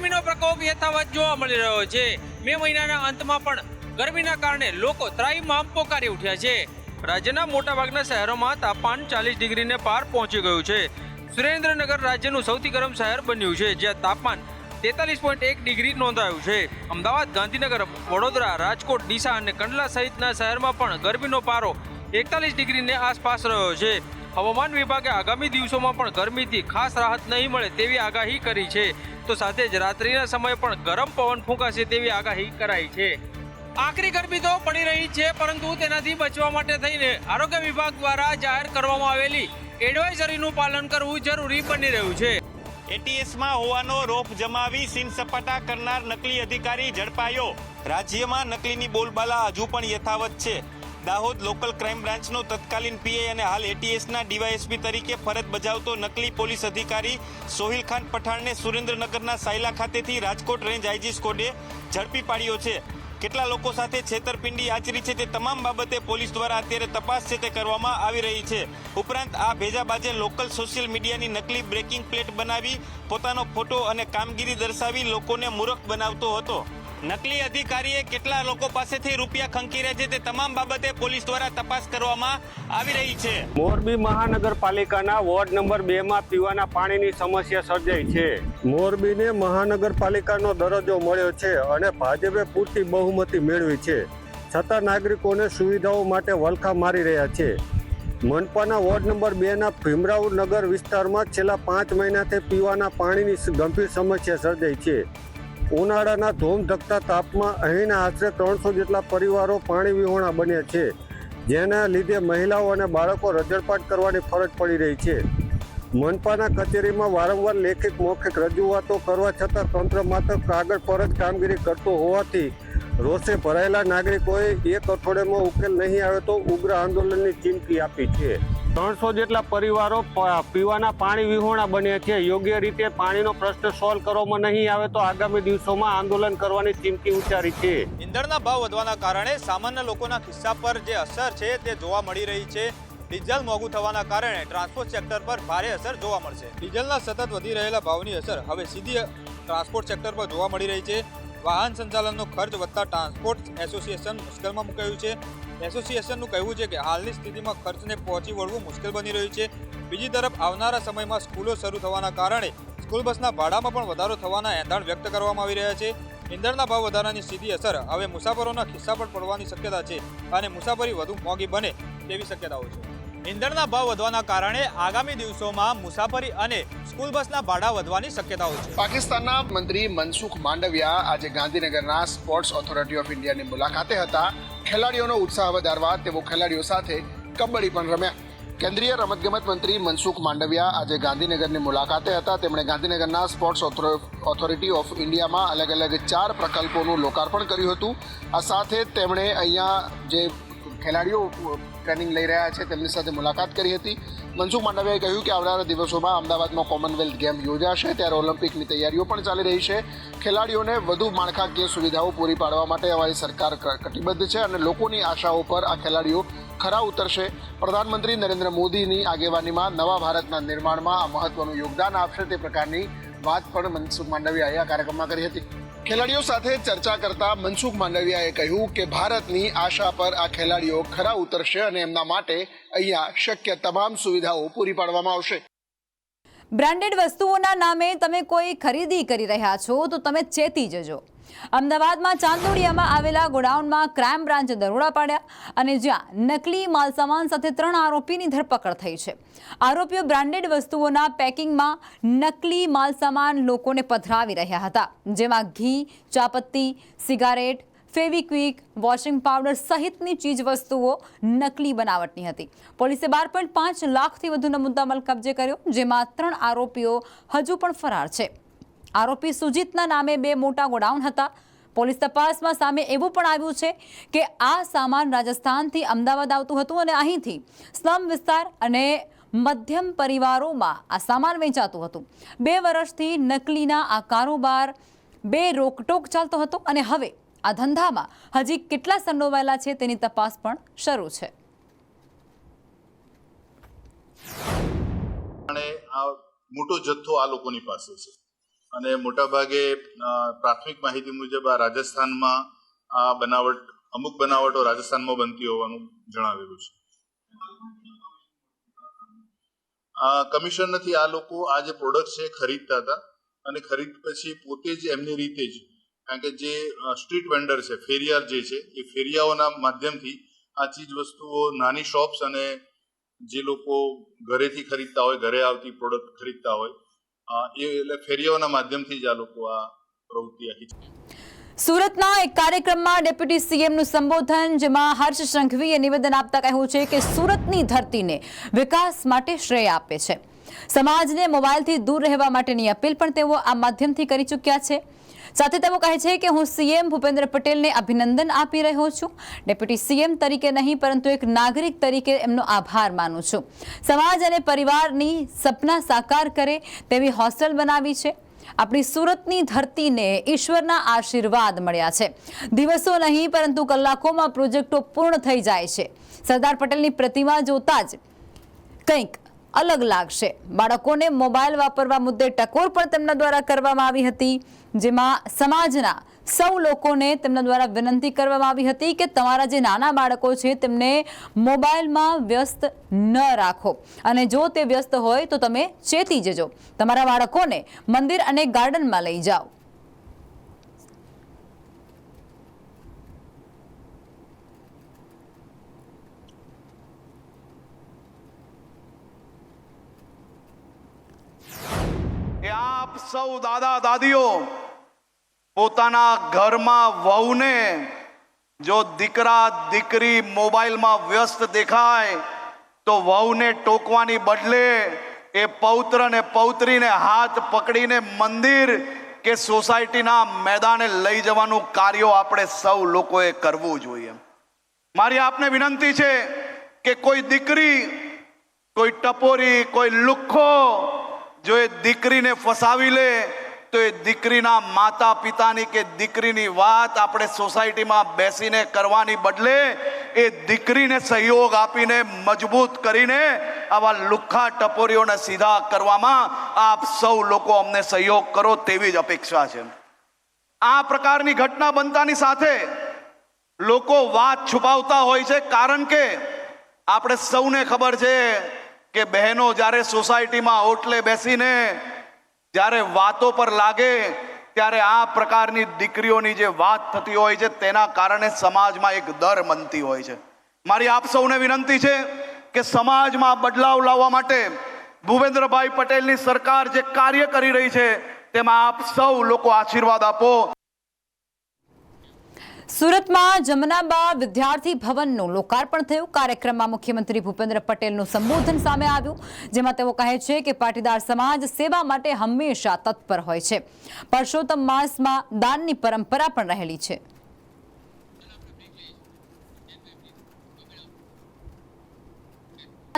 ગરમીનો પ્રકોપ યથાવત જોવા મળી રહ્યો છે। મે મહિનાના અંતમાં પણ ગરમીના કારણે લોકો ત્રાહિમામ પોકારી ઉઠ્યા છે। રાજ્યના મોટાભાગના શહેરોમાં તાપમાન 40 ડિગ્રીને પાર પહોંચી ગયું છે। સુરેન્દ્રનગર રાજ્યનું સૌથી ગરમ શહેર બન્યું છે, જ્યાં તાપમાન 43.1 ડિગ્રી નોંધાયું છે। અમદાવાદ, ગાંધીનગર, વડોદરા, રાજકોટ, ડીસા અને કંડલા સહિતના શહેરમાં પણ ગરમીનો પારો 41 ડિગ્રીને આસપાસ રહ્યો છે। હવામાન વિભાગે આગામી દિવસોમાં પણ ગરમીથી ખાસ રાહત નહીં મળે તેવી આગાહી કરી છે, તો સાથે જ રાત્રિના સમયે પણ ગરમ પવન ફૂંકાશે તેવી આગાહી કરાઈ છે। આકરી ગરમી તો પડી રહી છે, પરંતુ તેનાથી બચવા માટે થઈને આરોગ્ય વિભાગ દ્વારા જાહેર કરવામાં આવેલી એડવાઇઝરીનું પાલન કરવું જરૂરી બની રહ્યું છે। એટીએસમાં હોવાનો રોફ જમાવી સીન સપાટા કરનાર નકલી અધિકારી ઝડપાયો। રાજ્યમાં નકલીની બોલબાલા હજુ પણ યથાવત છે। દાહોદ લોકલ ક્રાઇમ બ્રાન્ચનો તત્કાલીન પીઆઈ અને હાલ એટીએસના ડીવાયએસપી તરીકે ફરજ બજાવતો નકલી પોલીસ અધિકારી સોહિલ ખાન પઠાણને સુરેન્દ્રનગરના સાયલા ખાતેથી રાજકોટ રેન્જ આઈજી સ્કોડે ઝડપી પાડ્યો છે। કેટલા લોકો સાથે છેતરપિંડી આચરી છે તે તમામ બાબતે પોલીસ દ્વારા અત્યારે તપાસ છે તે કરવામાં આવી રહી છે। ઉપરાંત આ ભેજાબાજે લોકલ સોશિયલ મીડિયાની નકલી બ્રેકિંગ પ્લેટ બનાવી પોતાનો ફોટો અને કામગીરી દર્શાવી લોકોને મૂર્ખ બનાવતો હતો। નકલી અધિકારીએ કેટલા લોકો પાસેથી રૂપિયા ખંખેર્યા છે તે તમામ બાબતે પોલીસ દ્વારા તપાસ કરવામાં આવી રહી છે। મોરબી મહાનગરપાલિકાના વોર્ડ નંબર 2 માં પીવાના પાણીની સમસ્યા સર્જાઈ છે। મોરબીને મહાનગરપાલિકાનો દરજ્જો મળ્યો છે અને ભાજપે પૂરતી બહુમતી મેળવી છે, છતાં નાગરિકોને સુવિધાઓ માટે વલખા મારી રહ્યા છે। મનપાના વોર્ડ નંબર 2 ના ભીમરાવ નગર વિસ્તારમાં છેલ્લા 5 મહિનાથી પીવાના પાણીની ગંભીર સમસ્યા સર્જાઈ છે। ઉનાળાના ધોમધકતા તાપમાં અહીંના આશરે 300 જેટલા પરિવારો પાણી વિહોણા બન્યા છે, જેના લીધે મહિલાઓ અને બાળકો રજળપાટ કરવાની ફરજ પડી રહી છે। મનપાના કચેરીમાં વારંવાર લેખિત મૌખિક રજૂઆતો કરવા છતાં તંત્ર માત્ર કાગળ પર જ કામગીરી કરતો હોવાથી રોષે ભરાયેલા નાગરિકોએ એક અઠવાડિયામાં ઉકેલ નહીં આવે તો ઉગ્ર આંદોલનની ચીમકી આપી છે। 300 જેટલા પરિવારો પીવાના પાણી વિહોણા બન્યા છે। યોગ્ય રીતે પાણીનો પ્રશ્ન સોલ્વ કરવામાં નહીં આવે તો આગામી દિવસોમાં આંદોલન કરવાની ચીમકી ઉચ્ચારી છે। ઈંધણના ભાવ વધવાના કારણે સામાન્ય લોકોના ખિસ્સા પર જે અસર છે તે જોવા મળી રહી છે। ડીઝલ મોંઘું થવાના કારણે ટ્રાન્સપોર્ટ સેક્ટર પર ભારે અસર જોવા મળશે। ડીઝલના સતત વધી રહેલા ભાવની અસર હવે સીધી ટ્રાન્સપોર્ટ સેક્ટર પર જોવા મળી રહી છે। વાહન સંચાલનનો ખર્ચ વધતા ટ્રાન્સપોર્ટ એસોસિએશન મુશ્કેલમાં મુકાયું છે। એસોસિએશનનું કહેવું છે કે હાલની સ્થિતિમાં ખર્ચને પહોંચી વળવું મુશ્કેલ બની રહ્યું છે। બીજી તરફ આવનારા સમયમાં સ્કૂલો શરૂ થવાના કારણે સ્કૂલ બસના ભાડામાં પણ વધારો થવાના એંધાણ વ્યક્ત કરવામાં આવી રહ્યા છે। ઈંધણના ભાવ વધારાની સીધી અસર હવે મુસાફરોના ખિસ્સા પર પડવાની શક્યતા છે અને મુસાફરી વધુ મોંઘી બને તેવી શક્યતાઓ છે। ઈંધણના ભાવ વધવાના કારણે આગામી દિવસોમાં મુસાફરી અને સ્કૂલ બસના ભાડા વધવાની શક્યતાઓ છે। પાકિસ્તાનના મંત્રી મનસુખ માંડવિયા આજે ગાંધીનગરના સ્પોર્ટ્સ ઓથોરિટી ઓફ ઇન્ડિયાની મુલાકાતે હતા। ખેલાડીઓનો ઉત્સાહ વધારવા તેઓ ખેલાડીઓ સાથે કબડ્ડી પણ રમ્યા। કેન્દ્રીય રમતગમત મંત્રી મનસુખ માંડવિયા આજે ગાંધીનગરની મુલાકાતે હતા। તેમણે ગાંધીનગરના સ્પોર્ટ્સ ઓથોરિટી ઓફ ઇન્ડિયામાં અલગ અલગ 4 પ્રકલ્પોનું લોકાર્પણ કર્યું હતું। આ સાથે તેમણે અહીંયા જે ખેલાડીઓ ટ્રેનિંગ લઈ રહ્યા છે તેમની સાથે મુલાકાત કરી હતી। મનસુખ માંડવિયાએ કહ્યું કે આવનારા દિવસોમાં અમદાવાદમાં કોમનવેલ્થ ગેમ યોજાશે, ત્યારે ઓલિમ્પિકની તૈયારીઓ પણ ચાલી રહી છે। ખેલાડીઓને વધુ માળખાકીય સુવિધાઓ પૂરી પાડવા માટે અમારી સરકાર કટિબદ્ધ છે અને લોકોની આશાઓ પર આ ખેલાડીઓ ખરા ઉતરશે। પ્રધાનમંત્રી નરેન્દ્ર મોદીની આગેવાનીમાં નવા ભારતના નિર્માણમાં આ મહત્વનું યોગદાન આપશે તે પ્રકારની વાત પણ મનસુખ માંડવિયાએ આ કાર્યક્રમમાં કરી હતી। ખેલાડીઓ સાથે ચર્ચા કરતા મનસુખ માંડવિયાએ કહ્યું કે ભારતની આશા પર આ ખેલાડીઓ ખરા ઉતરશે અને એમના માટે અહીંયા શક્ય તમામ સુવિધાઓ પૂરી પાડવામાં આવશે। બ્રાન્ડેડ વસ્તુઓના નામે તમે કોઈ ખરીદી કરી રહ્યા છો તો તમે ચેતી જજો। અમદાવાદમાં ચાંદોડિયામાં આવેલા ગોડાઉનમાં ક્રાઇમ બ્રાન્ચે દરોડા પાડ્યા અને જ્યાં નકલી માલસામાન સાથે 3 આરોપીની ધરપકડ થઈ છે। આરોપીઓ બ્રાન્ડેડ વસ્તુઓના પેકિંગમાં નકલી માલસામાન લોકોને પધરાવી રહ્યા હતા, જેમાં ઘી, ચાપત્તી, સિગારેટ, ફેવિક્વિક, વોશિંગ પાવડર સહિતની ચીજ વસ્તુઓ નકલી બનાવટની હતી। પોલીસે 12.5 લાખથી વધુનો મુદ્દામાલ કબજે કર્યો, જેમાં 3 આરોપીઓ હજુ પણ ફરાર છે। આરોપી સુજીતના નામે 2 મોટા ગોડાઉન હતા। પોલીસ તપાસમાં સામે એવું પણ આવ્યું છે કે આ સામાન રાજસ્થાનથી અમદાવાદ આવતું હતું અને અહીંથી સ્લમ વિસ્તાર અને મધ્યમ પરિવારોમાં આ સામાન વેચાતું હતું। 2 વર્ષથી નકલીના આ કારોબાર બે રોકટોક ચાલતો હતો અને હવે આ ધંધામાં હજી કેટલા સંડોવાયેલા છે તેની તપાસ પણ શરૂ છે। મોટો જથ્થો આ લોકોની પાસે છે અને મોટાભાગે પ્રાથમિક માહિતી મુજબ આ રાજસ્થાનમાં આ અમુક બનાવટો રાજસ્થાનમાં બનતી હોવાનું જણાવેલું છે. કમિશન નથી, આ લોકો આ જે પ્રોડક્ટ છે ખરીદતા હતા અને ખરીદ પછી પોતે જ એમની રીતે જ, કારણ કે જે સ્ટ્રીટ વેન્ડર છે, ફેરિયાર જે છે, એ ફેરિયાઓના માધ્યમથી આ ચીજ વસ્તુઓ નાની શોપ્સ અને જે લોકો ઘરેથી ખરીદતા હોય, ઘરે આવતી પ્રોડક્ટ ખરીદતા હોય, એટલે ફેરિયાઓના માધ્યમથી જ આ લોકો આ પ્રવૃત્તિ આખી. સુરતના એક કાર્યક્રમમાં ડેપ્યુટી સીએમનું સંબોધન, જેમાં હર્ષ સંઘવીએ નિવેદન આપતા કહ્યું છે કે સુરતની ધરતીને વિકાસ માટે શ્રેય આપે છે. સમાજને મોબાઈલથી દૂર રહેવા માટેની અપીલ પણ તેઓ આ માધ્યમથી કરી ચૂક્યા છે. સાથે તેઓ કહે છે કે હું સીએમ ભૂપેન્દ્ર પટેલને અભિનંદન આપી રહ્યો છું. ડેપ્યુટી સીએમ તરીકે નહીં પરંતુ એક નાગરિક તરીકે એમનો આભાર માનું છું. સમાજ અને પરિવારની સપના સાકાર કરે તેવી હોસ્ટેલ બનાવી છે. આપણી સુરતની ધરતીને ઈશ્વરના આશીર્વાદ મળ્યા છે. દિવસો નહીં પરંતુ કલાકોમાં પ્રોજેક્ટો પૂર્ણ થઈ જાય છે. સરદાર પટેલની પ્રતિમા જોતા જ કંઈક અલગ લાગશે. બાળકોને મોબાઈલ વાપરવા મુદ્દે ટકોર પણ તેમના દ્વારા કરવામાં આવી હતી, જેમાં સમાજના સૌ લોકોને તેમના દ્વારા વિનંતી કરવામાં આવી હતી કે તમારા જે નાના બાળકો છે તેમને મોબાઈલમાં વ્યસ્ત ન રાખો, અને જો તે વ્યસ્ત હોય તો તમે ચેતી જજો. તમારા બાળકોને મંદિર અને ગાર્ડનમાં લઈ જાઓ. આપ સૌ દાદા દાદીઓ પોતાના ઘરમાં વહુને જો દીકરા દીકરી મોબાઈલમાં વ્યસ્ત દેખાય તો વહુને ટોકવાની બદલે એ પૌત્ર ને પૌત્રીને હાથ પકડીને મંદિર કે સોસાયટીના મેદાને લઈ જવાનું કાર્ય આપણે સૌ લોકોએ કરવું જોઈએ. મારી આપને વિનંતી છે કે કોઈ દીકરી, કોઈ ટપોરી, કોઈ લુખ્ખો જો એ દીકરીને ફસાવી લે તો એ દીકરીના માતા પિતાની કે દીકરીની વાત આપણે સોસાયટીમાં બેસીને કરવાની બદલે એ દીકરીને સહયોગ આપીને મજબૂત કરીને આવા લુખ્ખા ટપોરીઓને સીધા કરવામાં આપ સૌ લોકો અમને સહયોગ કરો તેવી જ અપેક્ષા છે. આ પ્રકારની ઘટના બનતાની સાથે લોકો વાત છુપાવતા હોય છે, કારણ કે આપણે સૌને ખબર છે કે બહેનો જ્યારે સોસાયટીમાં ઓટલે બેસીને જ્યારે વાતો પર લાગે ત્યારે આ પ્રકારની દીકરીઓની જે વાત થતી હોય છે તેના કારણે સમાજમાં એક ડર બનતી હોય છે. મારી આપ સૌને વિનંતી છે કે સમાજમાં બદલાવ લાવવા માટે ભૂપેન્દ્રભાઈ પટેલની સરકાર જે કાર્ય કરી રહી છે તેમાં આપ સૌ લોકો આશીર્વાદ આપો. સુરતમાં જમનાબા વિદ્યાર્થી ભવનનું લોકાર્પણ થયું. કાર્યક્રમમાં મુખ્યમંત્રી ભૂપેન્દ્ર પટેલનું સંબોધન સામે આવ્યું, જેમાં તેઓ કહે છે કે પાટીદાર સમાજ સેવા માટે હંમેશા તત્પર હોય છે. પરસોત્તમ માસમાં દાનની પરંપરા પણ રહેલી છે.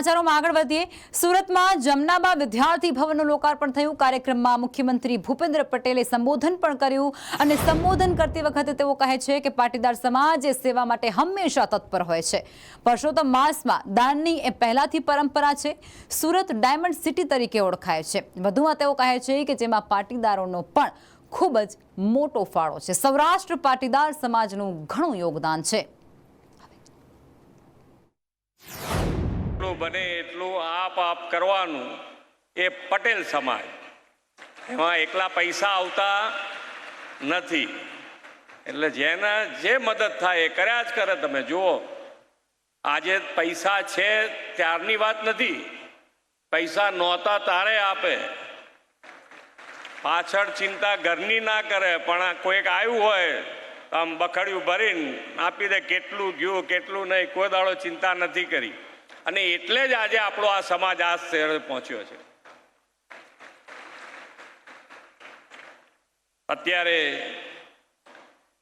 સમાચારોમાં આગળ વધીએ. સુરતમાં જમનાબા વિદ્યાર્થી ભવનનું લોકાર્પણ થયું. કાર્યક્રમમાં મુખ્યમંત્રી ભૂપેન્દ્ર પટેલે સંબોધન પણ કર્યું, અને સંબોધન કરતી વખતે તેઓ કહે છે કે પાટીદાર સમાજ એ સેવા માટે હંમેશા તત્પર હોય છે. પરસોત્તમ માસમાં દાનની એ પહેલાથી પરંપરા છે. સુરત ડાયમંડ સિટી તરીકે ઓળખાય છે. વધુમાં તેઓ કહે છે કે જેમાં પાટીદારોનો પણ ખૂબ જ મોટો ફાળો છે. સૌરાષ્ટ્ર પાટીદાર સમાજનું ઘણું યોગદાન છે. બને એટલું આપ કરવાનું એ પટેલ સમાજ, એમાં એકલા પૈસા આવતા નથી. એટલે જેને જે મદદ થાય એ કર્યા જ કરે. તમે જુઓ, આજે પૈસા છે ત્યારની વાત નથી, પૈસા નહોતા તારે આપે. પાછળ ચિંતા ઘરની ના કરે, પણ કોઈક આવ્યું હોય આમ બખડ્યું ભરીને આપી દે. કેટલું ગયું કેટલું નહીં કોઈ દાડો ચિંતા નથી કરી. અને એટલે જ આજે આપણો આ સમાજ આ સ્તરે પહોંચ્યો છે. અત્યારે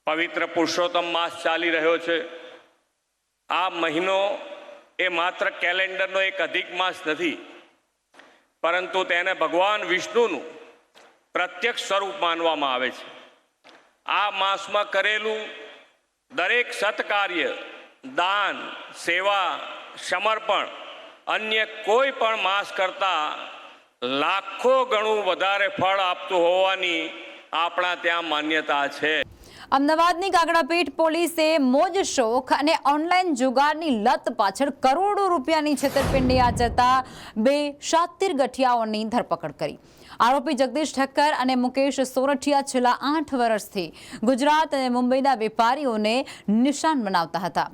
પવિત્ર પુરુષોત્તમ માસ ચાલી રહ્યો છે. આ મહિનો એ માત્ર કેલેન્ડરનો એક અધિક માસ નથી, પરંતુ તેને ભગવાન વિષ્ણુનું પ્રત્યક્ષ સ્વરૂપ માનવામાં આવે છે. આ માસમાં કરેલું દરેક સત્કાર્ય, દાન, સેવા, સમર્પણ અન્ય કોઈ પણ માસ કરતાં લાખો ગણું વધારે ફળ આપતું હોવાની આપણા ત્યાં માન્યતા છે. અમદાવાદની કાકડાપીઠ પોલીસે મોજ શોખ અને ઓનલાઈન જુગારની લત પાછળ કરોડો રૂપિયાની છેતરપિંડી આચરતા 2 શાતીર ગઠિયાઓની ધરપકડ કરી. આરોપી જગદીશ ઠક્કર અને મુકેશ સોરઠિયા છેલ્લા 8 વર્ષથી ગુજરાત અને મુંબઈના વેપારીઓને નિશાન બનાવતા હતા.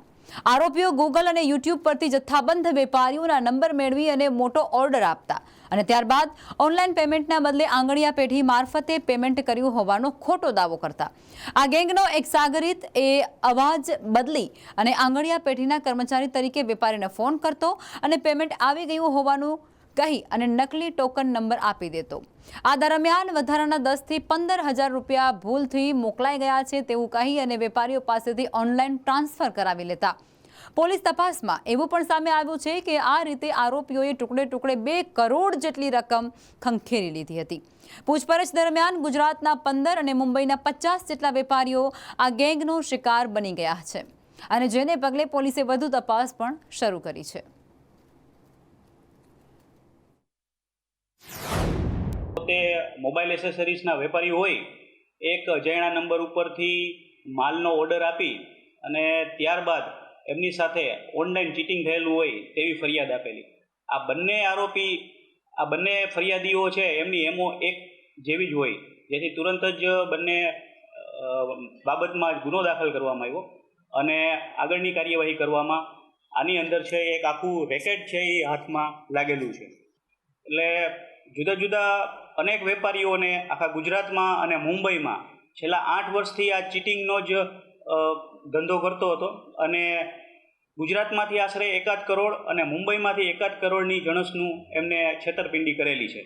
આરોપીઓ ગૂગલ અને યુટ્યુબ પરથી જથ્થાબંધ વેપારીઓના નંબર મેળવી અને મોટો ઓર્ડર આપતા અને ત્યારબાદ ઓનલાઈન પેમેન્ટના બદલે આંગળીયા પેઢી મારફતે પેમેન્ટ કર્યું હોવાનો ખોટો દાવો કરતા. આ ગેંગનો એક સાગરીત એ અવાજ બદલી અને આંગળીયા પેઢીના કર્મચારી તરીકે વેપારીને ફોન કરતો અને પેમેન્ટ આવી ગયું હોવાનું કહી અને નકલી ટોકન નંબર આપી દેતો. આ દરમિયાન વધારાના 10 થી 15,000 રૂપિયા ભૂલથી મોકલાઈ ગયા છે તેવું કહી અને વેપારીઓ પાસેથી ઓનલાઈન ટ્રાન્સફર કરાવી લેતા. પોલીસ તપાસમાં એવું પણ સામે આવ્યું છે કે આ રીતે આરોપીઓએ ટુકડે ટુકડે 2 કરોડ જેટલી રકમ ખંખેરી લીધી હતી. પૂછપરછ દરમિયાન ગુજરાતના 15 અને મુંબઈના 50 જેટલા વેપારીઓ આ ગેંગનો શિકાર બની ગયા છે અને જેને પગલે પોલીસે વધુ તપાસ પણ શરૂ કરી છે. તે મોબાઈલ એસેસરીઝના વેપારી હોય, એક અજાણ્યા નંબર ઉપરથી માલનો ઓર્ડર આપી અને ત્યારબાદ એમની સાથે ઓનલાઈન ચીટિંગ થયેલું હોય તેવી ફરિયાદ આપેલી. આ બંને ફરિયાદીઓ છે એમની એમો એક જેવી જ હોય, જેથી તુરંત જ બંને બાબતમાં ગુનો દાખલ કરવામાં આવ્યો અને આગળની કાર્યવાહી કરવામાં આની અંદર છે એક આખું રેકેટ છે એ હાથમાં લાગેલું છે. એટલે જુદા જુદા અનેક વેપારીઓને આખા ગુજરાતમાં અને મુંબઈમાં છેલ્લા 8 વર્ષથી આ ચીટિંગનો જ ધંધો કરતો હતો અને ગુજરાતમાંથી આશરે 1 કરોડ અને મુંબઈમાંથી 1 કરોડની જણસનું એમને છેતરપિંડી કરેલી છે.